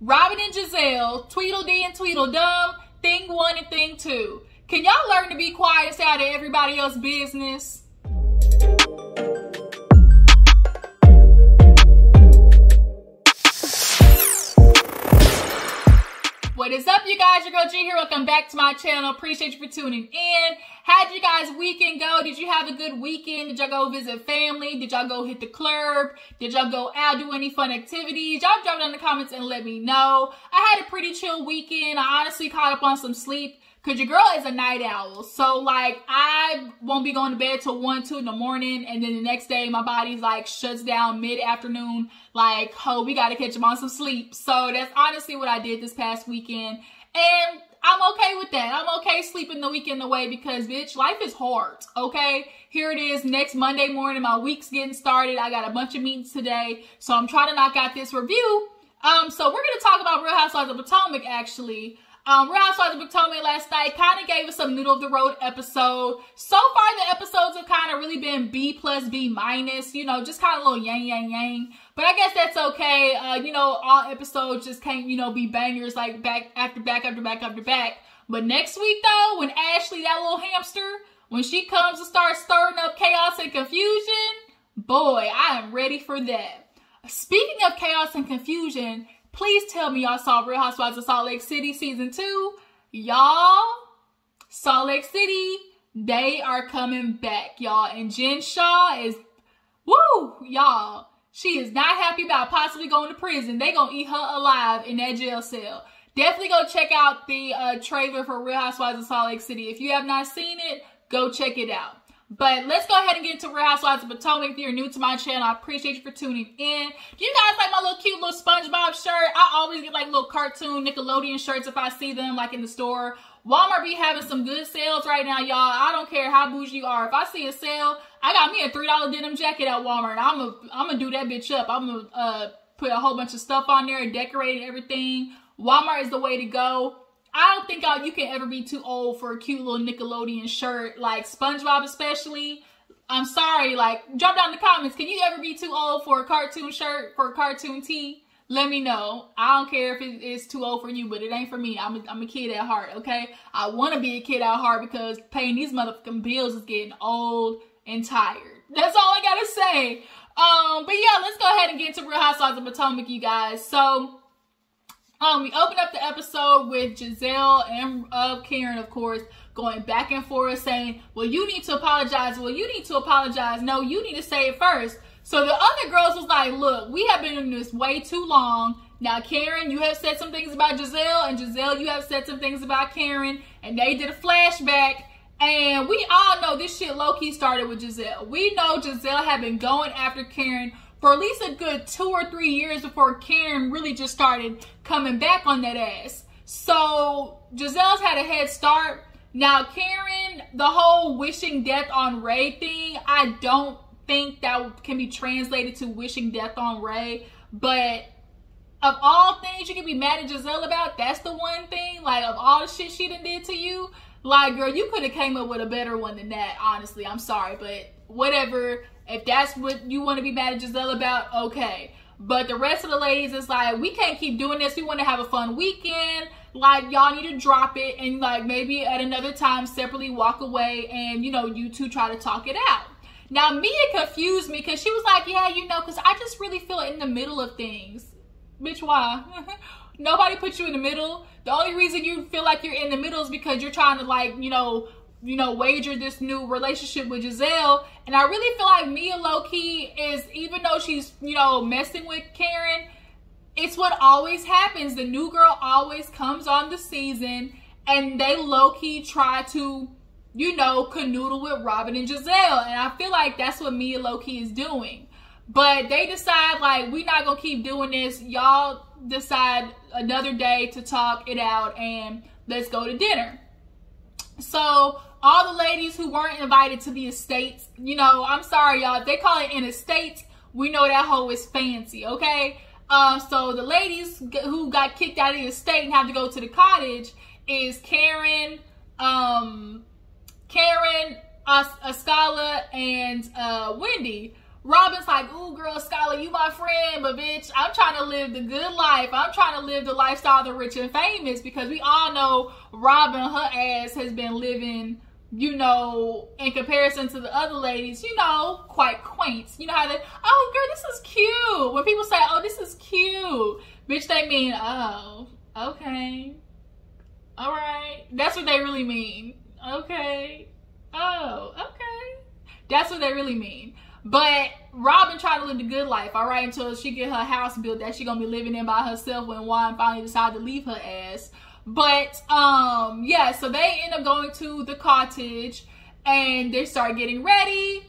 Robin and Gizelle, Tweedledee and Tweedledum, thing one and thing two. Can y'all learn to be quiet and stay out of everybody else's business? What is up, you guys? Your girl G here. Welcome back to my channel. Appreciate you for tuning in. How'd you guys' weekend go? Did you have a good weekend? Did y'all go visit family? Did y'all go hit the club? Did y'all go out, do any fun activities? Y'all drop it in the comments and let me know. I had a pretty chill weekend. I honestly caught up on some sleep because your girl is a night owl. So, like, I won't be going to bed till 1, 2 in the morning. And then the next day, my body's, like, shuts down mid-afternoon. Like, oh, we got to catch them on some sleep. So, that's honestly what I did this past weekend. And I'm okay with that. I'm okay sleeping the weekend away because, bitch, life is hard, okay? Here it is, next Monday morning. My week's getting started. I got a bunch of meetings today. So, I'm trying to knock out this review. So, we're going to talk about Real Housewives of Potomac, actually. Real Housewives of Potomac last night kind of gave us a middle-of-the-road episode. So far, the episodes have kind of really been B plus, B minus, you know, just kind of a little yang, yang, yang. But I guess that's okay. You know, all episodes just can't, you know, be bangers like back after back after back after back. But next week, though, when Ashley, that little hamster, when she comes to start stirring up chaos and confusion, boy, I am ready for that. Speaking of chaos and confusion, please tell me y'all saw Real Housewives of Salt Lake City season 2. Y'all, Salt Lake City, they are coming back, y'all. And Jen Shaw is, woo, y'all. She is not happy about possibly going to prison. They gonna eat her alive in that jail cell. Definitely go check out the trailer for Real Housewives of Salt Lake City. If you have not seen it, go check it out. But let's go ahead and get into Real Housewives of Potomac. If you're new to my channel, I appreciate you for tuning in. Do you guys like my little cute little SpongeBob shirt? I always get like little cartoon Nickelodeon shirts if I see them like in the store. Walmart be having some good sales right now, y'all. I don't care how bougie you are. If I see a sale, I got me a $3 denim jacket at Walmart. I'm gonna do that bitch up. I'm gonna put a whole bunch of stuff on there, decorate everything. Walmart is the way to go. I don't think you can ever be too old for a cute little Nickelodeon shirt, like SpongeBob especially. I'm sorry, like, drop down in the comments. Can you ever be too old for a cartoon shirt, for a cartoon tee? Let me know. I don't care if it is too old for you, but it ain't for me. I'm a kid at heart, okay? I want to be a kid at heart because paying these motherfucking bills is getting old and tired. That's all I gotta say. But yeah, let's go ahead and get into Real Housewives of Potomac, you guys. So, we open up the episode with Gizelle and Karen, of course, going back and forth saying, well, you need to apologize. Well, you need to apologize. No, you need to say it first. So the other girls was like, look, we have been doing this way too long. Now, Karen, you have said some things about Gizelle, and Gizelle, you have said some things about Karen, and they did a flashback. And we all know this shit low-key started with Gizelle. We know Gizelle had been going after Karen for at least a good 2 or 3 years before Karen really just started coming back on that ass. So, Gizelle's had a head start. Now, Karen, the whole wishing death on Ray thing, I don't think that can be translated to wishing death on Ray. But of all things you can be mad at Gizelle about, that's the one thing. Like, of all the shit she done did to you, like, girl, you could have came up with a better one than that, honestly. I'm sorry, but whatever. If that's what you want to be mad at Gizelle about, okay. But the rest of the ladies is like, we can't keep doing this. We want to have a fun weekend. Like, y'all need to drop it and, like, maybe at another time separately walk away and, you know, you two try to talk it out. Now, Mia confused me because she was like, yeah, you know, because I just really feel in the middle of things. Bitch, why? Nobody put you in the middle. The only reason you feel like you're in the middle is because you're trying to, like, you know, wager this new relationship with Gizelle. And I really feel like Mia low-key is, even though she's, you know, messing with Karen, it's what always happens. The new girl always comes on the season and they low-key try to, you know, canoodle with Robin and Gizelle. And I feel like that's what Mia low-key is doing. But they decide, like, we're not gonna keep doing this. Y'all decide another day to talk it out and let's go to dinner. So all the ladies who weren't invited to the estates, you know, I'm sorry, y'all. If they call it an estate, we know that hoe is fancy, okay? So the ladies who got kicked out of the estate and have to go to the cottage is Karen, Askala, and Wendy. Robin's like, ooh, girl, Skylar, you my friend, but bitch, I'm trying to live the good life. I'm trying to live the lifestyle of the rich and famous, because we all know Robin, her ass has been living, you know, in comparison to the other ladies, you know, quite quaint. You know how they, oh, girl, this is cute. When people say, oh, this is cute, bitch, they mean, oh, okay. All right. That's what they really mean. Okay. Oh, okay. That's what they really mean. But Robin trying to live the good life, all right, until she get her house built that she gonna be living in by herself when Juan finally decide to leave her ass. But yeah, so they end up going to the cottage and they start getting ready.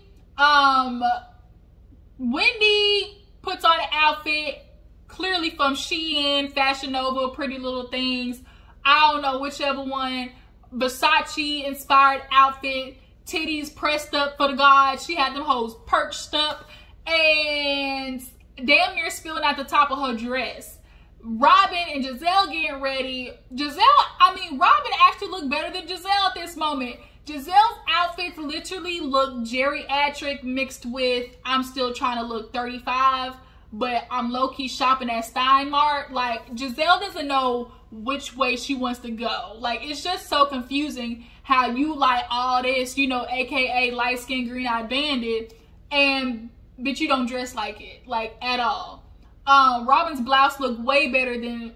Wendy puts on an outfit clearly from Shein, Fashion Nova, Pretty Little Things. I don't know whichever one. Versace inspired outfit, titties pressed up for the gods. She had them hoes perched up and damn near spilling out the top of her dress. Robin and Gizelle getting ready. Robin actually looked better than Gizelle at this moment. Giselle's outfits literally look geriatric mixed with I'm still trying to look 35, but I'm low-key shopping at Steinmart. Like, Gizelle doesn't know which way she wants to go. Like, it's just so confusing how you like all this, you know, aka light-skinned green-eyed bandit, but you don't dress like it, like, at all. Robin's blouse looked way better than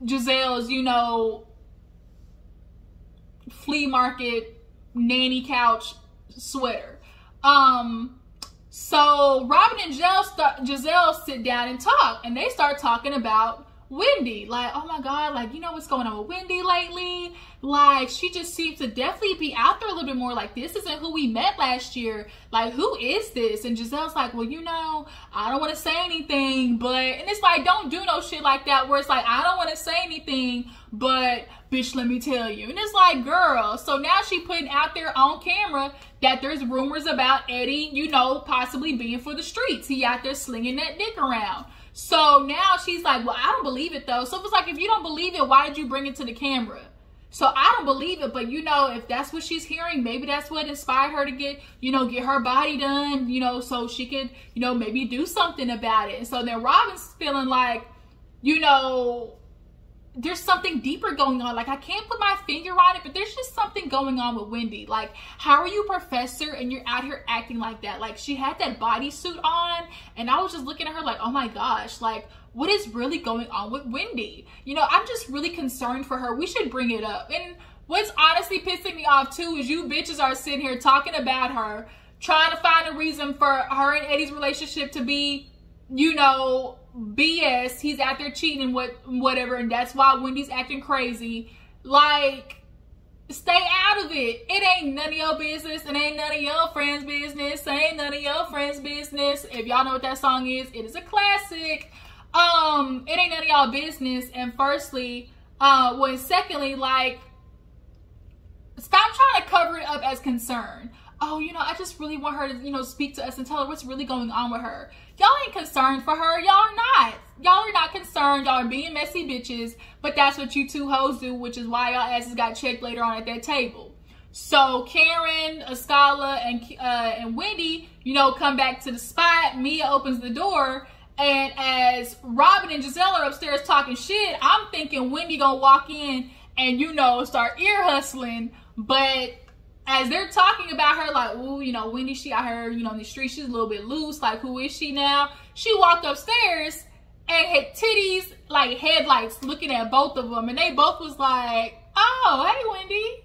Giselle's, you know, flea market nanny couch sweater. So Robin and Gizelle sit down and talk, and they start talking about Wendy. Like, oh my God, like, you know what's going on with Wendy lately? Like, she just seems to definitely be out there a little bit more. Like, this isn't who we met last year. Like, who is this? And Giselle's like, well, you know, I don't want to say anything, but, and it's like, don't do no shit like that where it's like, I don't want to say anything, but bitch, let me tell you. And it's like, girl, so now she putting out there on camera that there's rumors about Eddie, you know, possibly being for the streets. He out there slinging that dick around. So now she's like, well, I don't believe it though. So it's like, if you don't believe it, why did you bring it to the camera? So I don't believe it, but you know, if that's what she's hearing, maybe that's what inspired her to get, you know, get her body done, you know, so she could, you know, maybe do something about it. And so then Robin's feeling like, you know, there's something deeper going on. Like, I can't put my finger on it, but there's just something going on with Wendy. Like, how are you a professor and you're out here acting like that? Like, she had that bodysuit on, and I was just looking at her like, oh my gosh, like, what is really going on with Wendy? You know, I'm just really concerned for her. We should bring it up. And what's honestly pissing me off too is you bitches are sitting here talking about her, trying to find a reason for her and Eddie's relationship to be, you know, BS. He's out there cheating with whatever, and that's why Wendy's acting crazy. Like, stay out of it. It ain't none of your business. It ain't none of your friends' business. It ain't none of your friends' business. If y'all know what that song is, it is a classic. It ain't none of y'all business. And firstly, secondly, like, stop trying to cover it up as concern. Oh, you know, I just really want her to, you know, speak to us and tell her what's really going on with her. Y'all ain't concerned for her. Y'all are not. Y'all are not concerned. Y'all are being messy bitches. But that's what you two hoes do, which is why y'all asses got checked later on at that table. So Karen, Ascala, and Wendy, you know, come back to the spot. Mia opens the door. And as Robin and Gizelle are upstairs talking shit, I'm thinking Wendy gonna walk in and, you know, start ear hustling. But as they're talking about her, like, ooh, you know, Wendy, she out here, you know, in the street, she's a little bit loose. Like, who is she now? She walked upstairs and had titties, like, headlights looking at both of them. And they both was like, oh, hey, Wendy.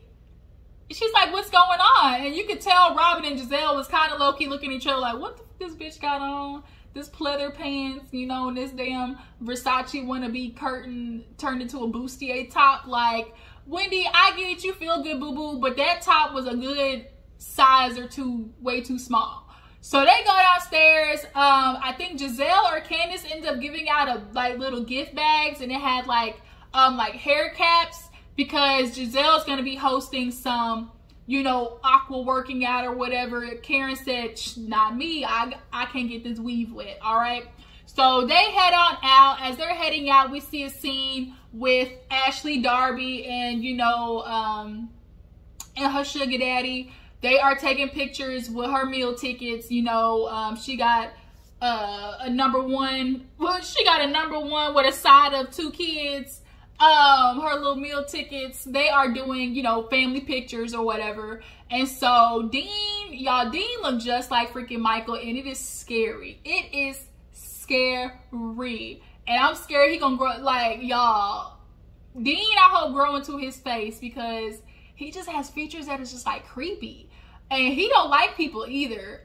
She's like, what's going on? And you could tell Robin and Gizelle was kind of low-key looking at each other like, what the f this bitch got on? This pleather pants, you know, and this damn Versace wannabe curtain turned into a bustier top. Like, Wendy, I get it, you feel good, boo-boo, but that top was a good size or two, way too small. So they go downstairs. I think Gizelle or Candiace ends up giving out like little gift bags, and it had like hair caps, because Giselle's gonna be hosting some, you know, aqua working out or whatever. Karen said, not me, I can't get this weave wet, all right? So they head on out. As they're heading out, we see a scene with Ashley Darby and, you know, and her sugar daddy. They are taking pictures with her meal tickets. You know, she got a number one. Well, she got a number one with a side of 2 kids. Her little meal tickets. They are doing, you know, family pictures or whatever. And so Dean, y'all, Dean looked just like freaking Michael, and it is scary. It is scary. And I'm scared he gonna grow, like, y'all, Dean, I hope, grow into his face, because he just has features that is just like creepy. And he don't like people either.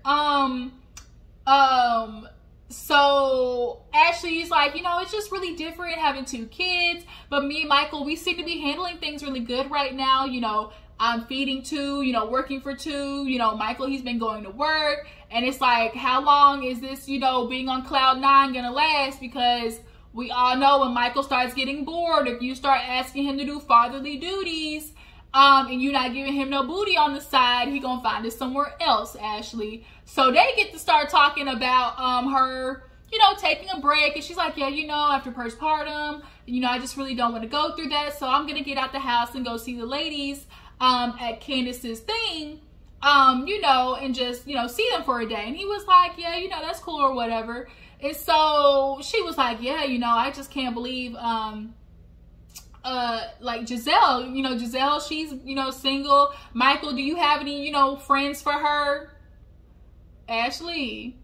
So Ashley's like, you know, it's just really different having 2 kids. But me and Michael, we seem to be handling things really good right now. You know, I'm feeding 2, you know, working for 2. You know, Michael, he's been going to work. And it's like, how long is this, you know, being on cloud 9 gonna last? Because we all know when Michael starts getting bored, if you start asking him to do fatherly duties, and you're not giving him no booty on the side, he gonna find it somewhere else, Ashley. So they get to start talking about her, you know, taking a break. And she's like, yeah, you know, after postpartum, you know, I just really don't want to go through that. So I'm gonna get out the house and go see the ladies at Candiace's thing, you know, and just, you know, see them for a day. And he was like, yeah, you know, that's cool or whatever. And so she was like, yeah, you know, I just can't believe, like Gizelle, you know, Gizelle, she's, you know, single. Michael, do you have any, you know, friends for her? Ashley,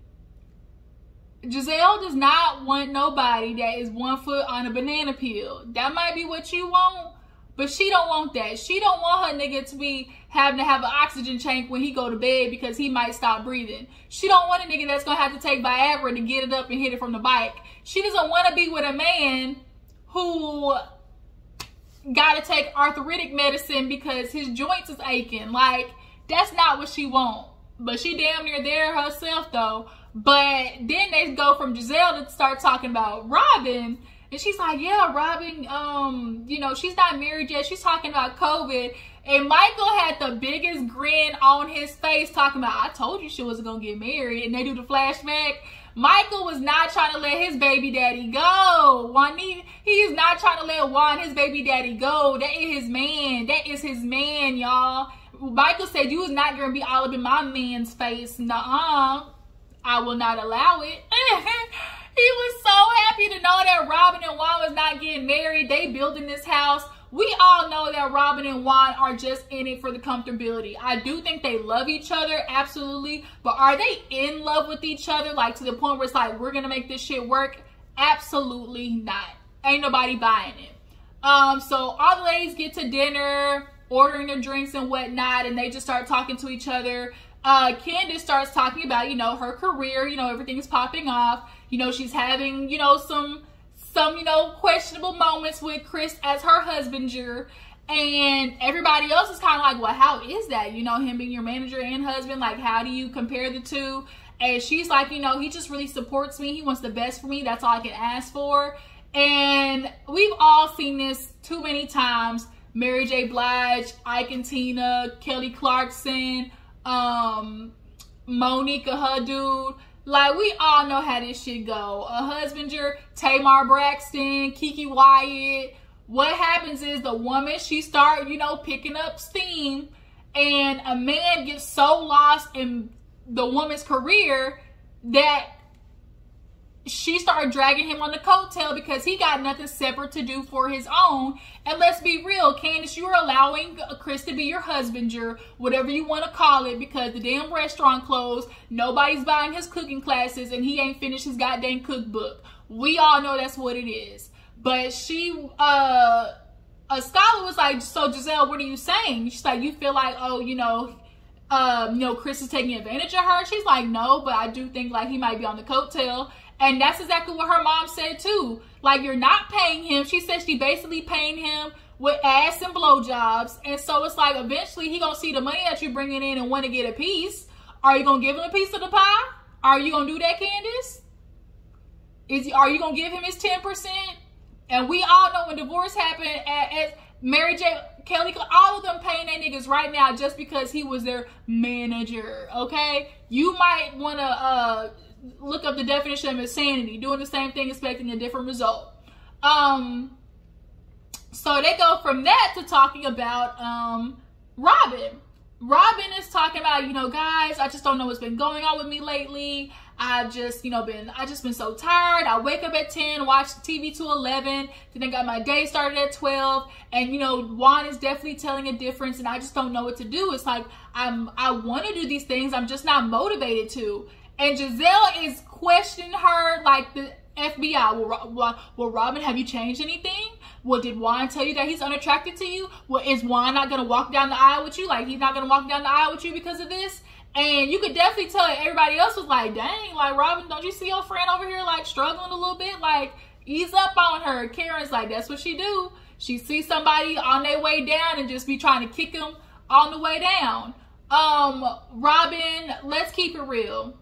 Gizelle does not want nobody that is 1 foot on a banana peel. That might be what you want, but she don't want that. She don't want her nigga to be having to have an oxygen tank when he go to bed because he might stop breathing. She don't want a nigga that's gonna have to take Viagra to get it up and hit it from the bike. She doesn't want to be with a man who gotta take arthritic medicine because his joints is aching. Like, that's not what she want. But she damn near there herself though. But then they go from Gizelle to start talking about Robin. And she's like, yeah, Robin, you know, she's not married yet. She's talking about COVID. And Michael had the biggest grin on his face talking about, I told you she wasn't going to get married. And they do the flashback. Michael was not trying to let his baby daddy go. He is not trying to let Juan, his baby daddy, go. That is his man. That is his man, y'all. Michael said, you was not going to be all up in my man's face. Nuh-uh. I will not allow it. He was so happy to know that Robin and Juan was not getting married. They building this house. We all know that Robin and Juan are just in it for the comfortability. I do think they love each other, absolutely. But are they in love with each other, like to the point where it's like, we're going to make this shit work? Absolutely not. Ain't nobody buying it. So all the ladies get to dinner, ordering their drinks and whatnot, and they just start talking to each other. Candiace starts talking about, you know, her career, you know, everything's popping off. You know, she's having, you know, some, you know, questionable moments with Chris as her husbander. And everybody else is kind of like, well, how is that? You know, him being your manager and husband, like, how do you compare the two? And she's like, you know, he just really supports me. He wants the best for me. That's all I can ask for. And we've all seen this too many times. Mary J. Blige, Ike and Tina, Kelly Clarkson, Monica, her dude. Like, we all know how this shit go. A husbander, Tamar Braxton, Kiki Wyatt. What happens is the woman, she start, you know, picking up steam, and a man gets so lost in the woman's career that she started dragging him on the coattail because he got nothing separate to do for his own. And let's be real, Candiace, you are allowing Chris to be your husbander, whatever you want to call it, because the damn restaurant closed, nobody's buying his cooking classes, and he ain't finished his goddamn cookbook. We all know that's what it is. But she, a scholar was like, so Gizelle, what are you saying? She's like, you feel like, oh, you know, Chris is taking advantage of her? She's like, no, but I do think like he might be on the coattail. And that's exactly what her mom said too. Like, you're not paying him. She said she basically paying him with ass and blowjobs. And so it's like, eventually he gonna see the money that you're bringing in and want to get a piece. Are you gonna give him a piece of the pie? Are you gonna do that, Candiace? Are you gonna give him his 10%? And we all know when divorce happened at Mary J. Kelly, all of them paying their niggas right now just because he was their manager, okay? You might want to look up the definition of insanity, doing the same thing, expecting a different result. So they go from that to talking about Robin. Robin is talking about, you know, guys, I just don't know what's been going on with me lately. I've just, you know, been so tired. I wake up at 10, watch TV to 11, then I got my day started at 12. And, you know, Juan is definitely telling a difference, and I just don't know what to do. It's like, I want to do these things. I'm just not motivated to. And Gizelle is questioning her like the FBI. Well, Robin, have you changed anything? Well, did Juan tell you that he's unattracted to you? Well, is Juan not going to walk down the aisle with you? Like, he's not going to walk down the aisle with you because of this? And you could definitely tell that everybody else was like, dang, like, Robin, don't you see your friend over here, like, struggling a little bit? Like, ease up on her. Karen's like, that's what she do. She sees somebody on their way down and just be trying to kick them on the way down. Robin, let's keep it real.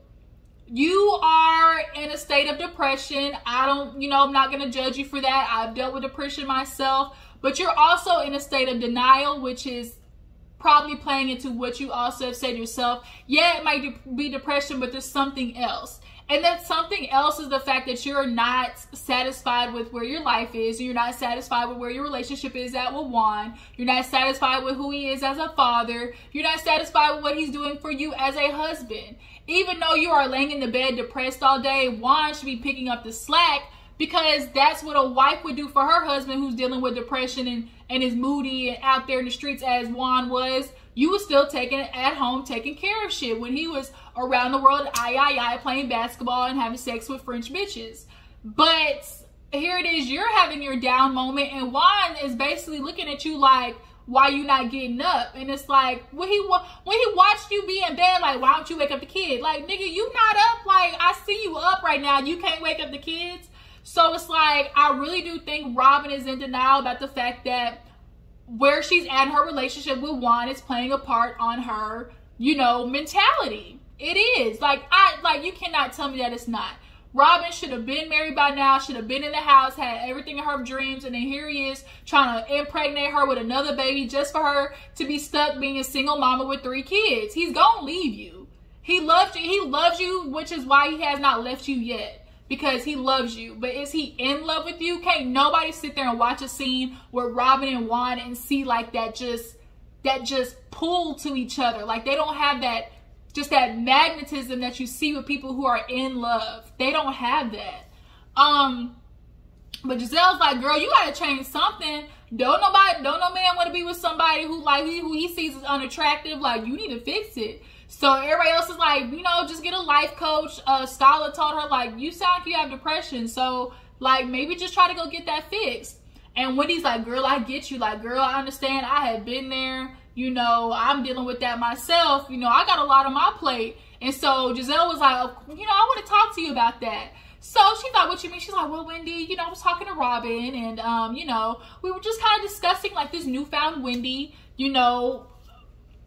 You are in a state of depression. I'm not going to judge you for that. I've dealt with depression myself. But you're also in a state of denial, which is probably playing into what you also have said yourself. Yeah, it might be depression, but there's something else. And that something else is the fact that you're not satisfied with where your life is. You're not satisfied with where your relationship is at with Juan. You're not satisfied with who he is as a father. You're not satisfied with what he's doing for you as a husband. Even though you are laying in the bed depressed all day, Juan should be picking up the slack, because that's what a wife would do for her husband who's dealing with depression and is moody and out there in the streets as Juan was. You were still at home taking care of shit when he was around the world, playing basketball and having sex with French bitches. But here it is, you're having your down moment, and Juan is basically looking at you like, why you not getting up? And it's like, when he watched you be in bed, like, why don't you wake up the kid? Like, nigga, you not up? Like, I see you up right now. You can't wake up the kids. So it's like, I really do think Robin is in denial about the fact that where she's at in her relationship with Juan is playing a part on her, you know, mentality. It is. Like, you cannot tell me that it's not. Robin should have been married by now, should have been in the house, had everything in her dreams, and then here he is trying to impregnate her with another baby just for her to be stuck being a single mama with 3 kids. He's gonna leave you. He loves you. He loves you, which is why he has not left you yet, because he loves you. But is he in love with you? Can't nobody sit there and watch a scene with Robin and Juan and see like that just pull to each other. Like, they don't have that, just that magnetism that you see with people who are in love. They don't have that. But Gizelle's like, girl, you gotta change something. Don't no man want to be with somebody who he sees as unattractive. Like, you need to fix it. So everybody else is like, you know, just get a life coach. Skylar told her, like, you sound like you have depression. So, like, maybe just try to go get that fixed. And Wendy's like, girl, I get you. Like, girl, I understand. I have been there. You know, I'm dealing with that myself. You know, I got a lot on my plate. And so Gizelle was like, oh, you know, I want to talk to you about that. So she's like, what you mean? She's like, well, Wendy, you know, I was talking to Robin, and, you know, we were just kind of discussing, like, this newfound Wendy, you know,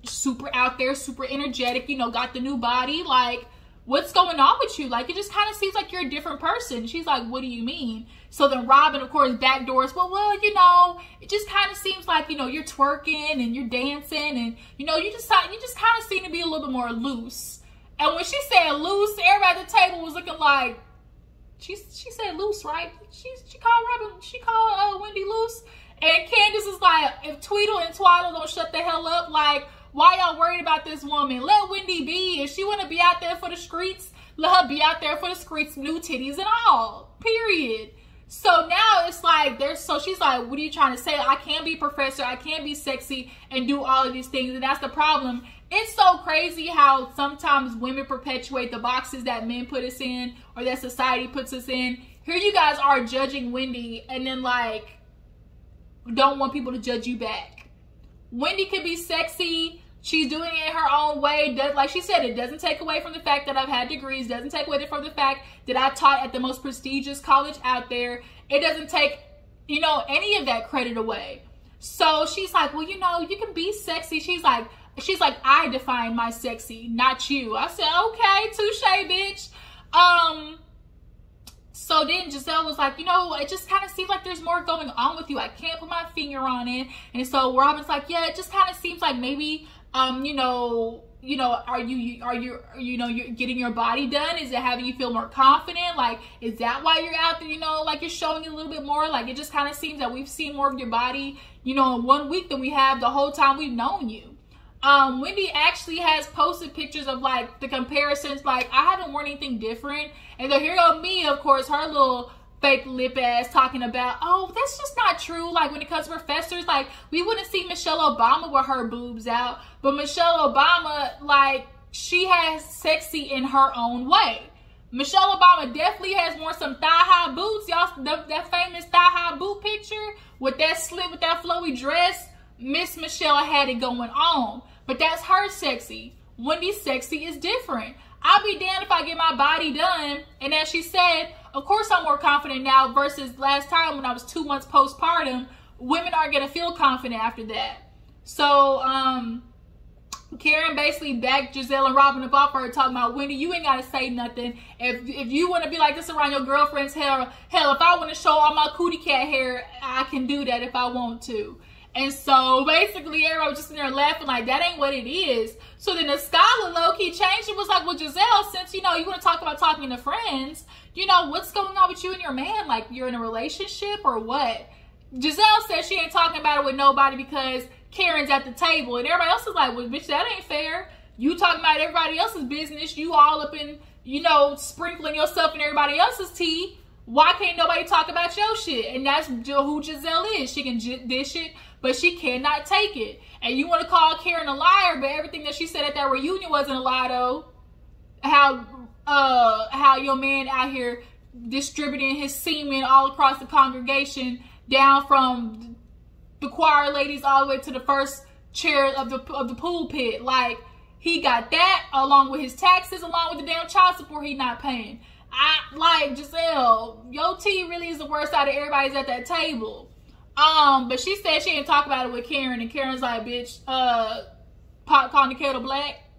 super out there, super energetic, you know, got the new body. Like, what's going on with you? Like, it just kind of seems like you're a different person. She's like, what do you mean? So then Robin, of course, backdoors, well, you know, it just kind of seems like, you know, you're twerking and you're dancing, and, you know, you just kind of seem to be a little bit more loose. And when she said loose, everybody at the table was looking like, she said loose, right? She called Wendy loose. And Candiace is like, if Tweedle and Twaddle don't shut the hell up, like, why y'all worried about this woman? Let Wendy be. If she want to be out there for the streets, let her be out there for the streets, new titties and all, period. So now it's like, so she's like, what are you trying to say? I can't be professor, I can't be sexy and do all of these things. And that's the problem. It's so crazy how sometimes women perpetuate the boxes that men put us in, or that society puts us in. Here you guys are judging Wendy, and then, like, don't want people to judge you back. Wendy could be sexy. She's doing it in her own way. Like she said, it doesn't take away from the fact that I've had degrees. Doesn't take away from the fact that I taught at the most prestigious college out there. It doesn't take, you know, any of that credit away. So she's like, well, you know, you can be sexy. She's like, I define my sexy, not you. I said, okay, touche, bitch. So then Gizelle was like, you know, it just kind of seems like there's more going on with you. I can't put my finger on it. And so Robin's like, yeah, it just kind of seems like maybe, you know, are you you're getting your body done? Is it having you feel more confident? Like, is that why you're out there, you know, like you're showing it a little bit more? Like, it just kind of seems that we've seen more of your body, you know, in 1 week than we have the whole time we've known you. Wendy actually has posted pictures of like the comparisons. Like, I haven't worn anything different. And then here go me, of course, her little fake lip ass talking about, oh, that's just not true. Like, when it comes to professors, like, we wouldn't see Michelle Obama with her boobs out. But Michelle Obama, like, she has sexy in her own way. Michelle Obama definitely has worn some thigh-high boots. Y'all, that famous thigh-high boot picture with that slit, with that flowy dress, Miss Michelle had it going on. But that's her sexy. Wendy's sexy is different. I'll be damned if I get my body done. And as she said, of course I'm more confident now versus last time when I was 2 months postpartum. Women aren't going to feel confident after that. So, Karen basically backed Gizelle and Robin up off her, talking about, Wendy, you ain't got to say nothing. If you want to be like this around your girlfriends, hell, if I want to show all my cootie cat hair, I can do that if I want to. And so basically everybody was just in there laughing like, that ain't what it is. So then the scholar low-key changed it, was like, well, Gizelle, since, you know, you want to talk about talking to friends, you know, what's going on with you and your man? Like, you're in a relationship or what? Gizelle said she ain't talking about it with nobody because Karen's at the table. And everybody else is like, well, bitch, that ain't fair. You talking about everybody else's business. You all up in, you know, sprinkling yourself in everybody else's tea. Why can't nobody talk about your shit? And that's who Gizelle is. She can dish it, but she cannot take it. And you want to call Karen a liar, but everything that she said at that reunion wasn't a lie, though. How your man out here distributing his semen all across the congregation, down from the choir ladies all the way to the first chair of the pulpit. Like, he got that along with his taxes, along with the damn child support he not paying. Like, Gizelle, your tea really is the worst out of everybody's at that table. But she said she didn't talk about it with Karen, and Karen's like, bitch, pot calling the kettle black.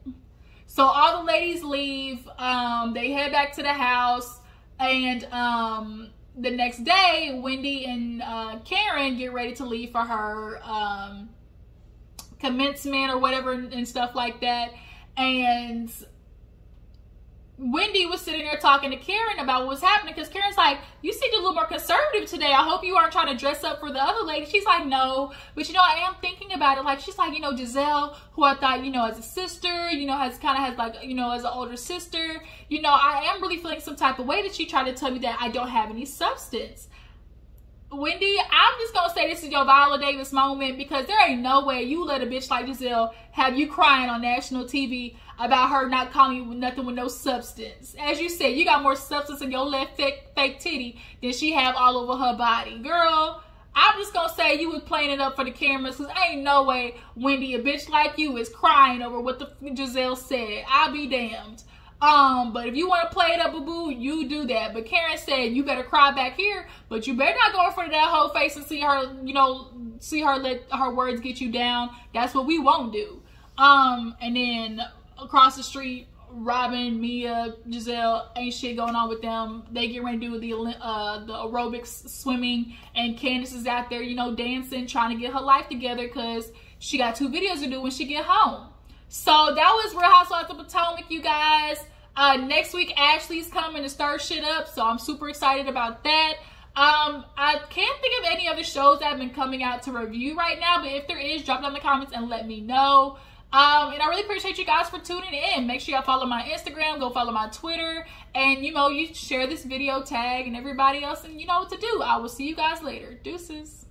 So all the ladies leave. They head back to the house, and the next day, Wendy and Karen get ready to leave for her commencement or whatever and stuff like that. And Wendy was sitting there talking to Karen about what's happening, because Karen's like, you seem a little more conservative today. I hope you aren't trying to dress up for the other lady. She's like, no, but you know, I am thinking about it. Like, she's like, you know, Gizelle, who I thought, you know, as a sister, you know, has like, you know, as an older sister, you know, I am really feeling some type of way that she tried to tell me that I don't have any substance. Wendy, I'm just gonna say this is your Viola Davis moment, because there ain't no way you let a bitch like Gizelle have you crying on national TV about her not calling you nothing with no substance. As you said, you got more substance in your left fake titty than she have all over her body. Girl, I'm just gonna say you was playing it up for the cameras, because ain't no way, Wendy, a bitch like you is crying over what the Gizelle said. I'll be damned. But if you want to play it up, boo-boo, you do that. But Karen said, you better cry back here, but you better not go in front of that whole face and see her, you know, see her let her words get you down. That's what we won't do. And then across the street, Robin, Mia, Gizelle, ain't shit going on with them. They get ready to do the aerobics, swimming, and Candiace is out there, you know, dancing, trying to get her life together, because she got 2 videos to do when she get home. So that was Real Housewives of Potomac, you guys. Next week, Ashley's coming to start shit up, so I'm super excited about that. I can't think of any other shows that have been coming out to review right now, but if there is, drop it down in the comments and let me know. And I really appreciate you guys for tuning in. Make sure y'all follow my Instagram, go follow my Twitter, and you know, you share this video, tag, and everybody else, and you know what to do. I will see you guys later. Deuces.